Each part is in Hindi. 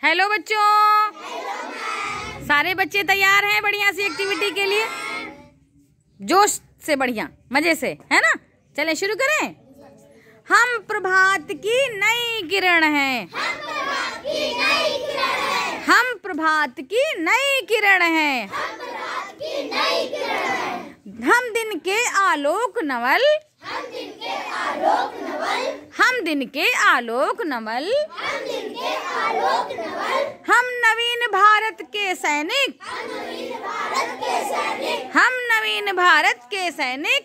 हेलो बच्चों। सारे बच्चे तैयार हैं बढ़िया सी एक्टिविटी के लिए? जोश से, बढ़िया मजे से, है ना? चलें शुरू करें। हम प्रभात की नई किरण हैं। हम प्रभात की नई किरण हैं। हम दिन के आलोक नवल। हम दिन के आलोक नवल। हम नवीन भारत के सैनिक। हम नवीन भारत के सैनिक।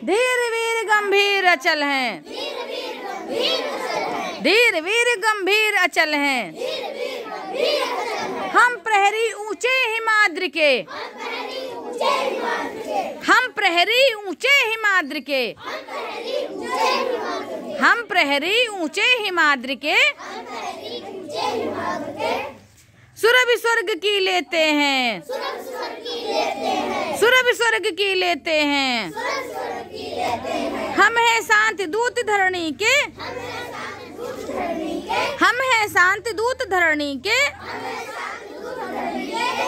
धीर वीर गंभीर अचल हैं। धीर वीर गंभीर अचल हैं। हम प्रहरी ऊंचे हिमाद्रि के। हम प्रहरी ऊंचे हिमाद्रि के। हम प्रहरी ऊंचे हिमाद्रि के। सुरभि स्वर्ग की लेते हैं। सुरभि स्वर्ग की लेते हैं। हम हैं शांति दूत धरणी के। हम हैं शांति दूत धरणी के।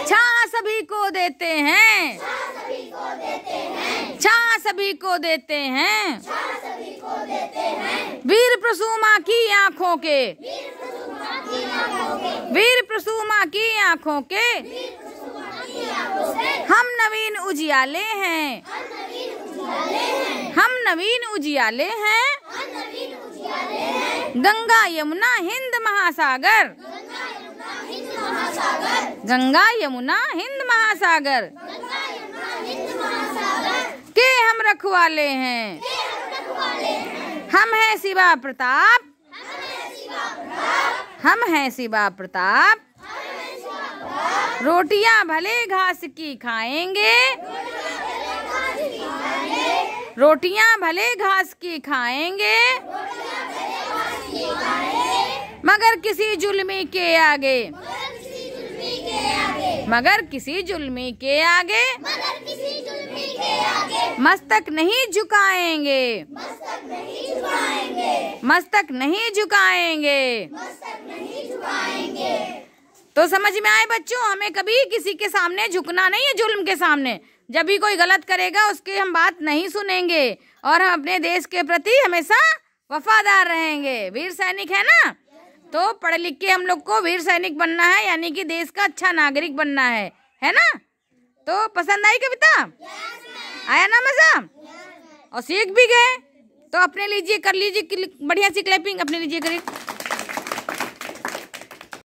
छां सभी को देते हैं। छां सभी को देते हैं। वीर प्रसूमा की आंखों के। वीर प्रसूमा की आंखों के। हम नवीन उजियाले हैं। हम नवीन उजियाले हैं। गंगा यमुना हिंद महासागर। गंगा यमुना हिंद महासागर के हम रखवाले हैं। हम हैं शिवा प्रताप। हम हैं शिवा प्रताप। रोटियां भले घास की खाएंगे। रोटियां भले घास की खाएंगे। मगर किसी जुल्मी के आगे। मगर किसी जुल्मी के आगे मस्तक नहीं झुकाएंगे। मस्तक नहीं झुकाएंगे। तो समझ में आए बच्चों, हमें कभी किसी के सामने झुकना नहीं है। जुल्म के सामने जब भी कोई गलत करेगा उसकी हम बात नहीं सुनेंगे और हम अपने देश के प्रति हमेशा वफादार रहेंगे। वीर सैनिक है ना, तो पढ़ लिख के हम लोग को वीर सैनिक बनना है, यानी कि देश का अच्छा नागरिक बनना है ना? तो पसंद आई कविता? आया ना मजा? और सीख भी गए? तो अपने लीजिए, कर लीजिए बढ़िया सी क्लैपिंग अपने लीजिए, करिए।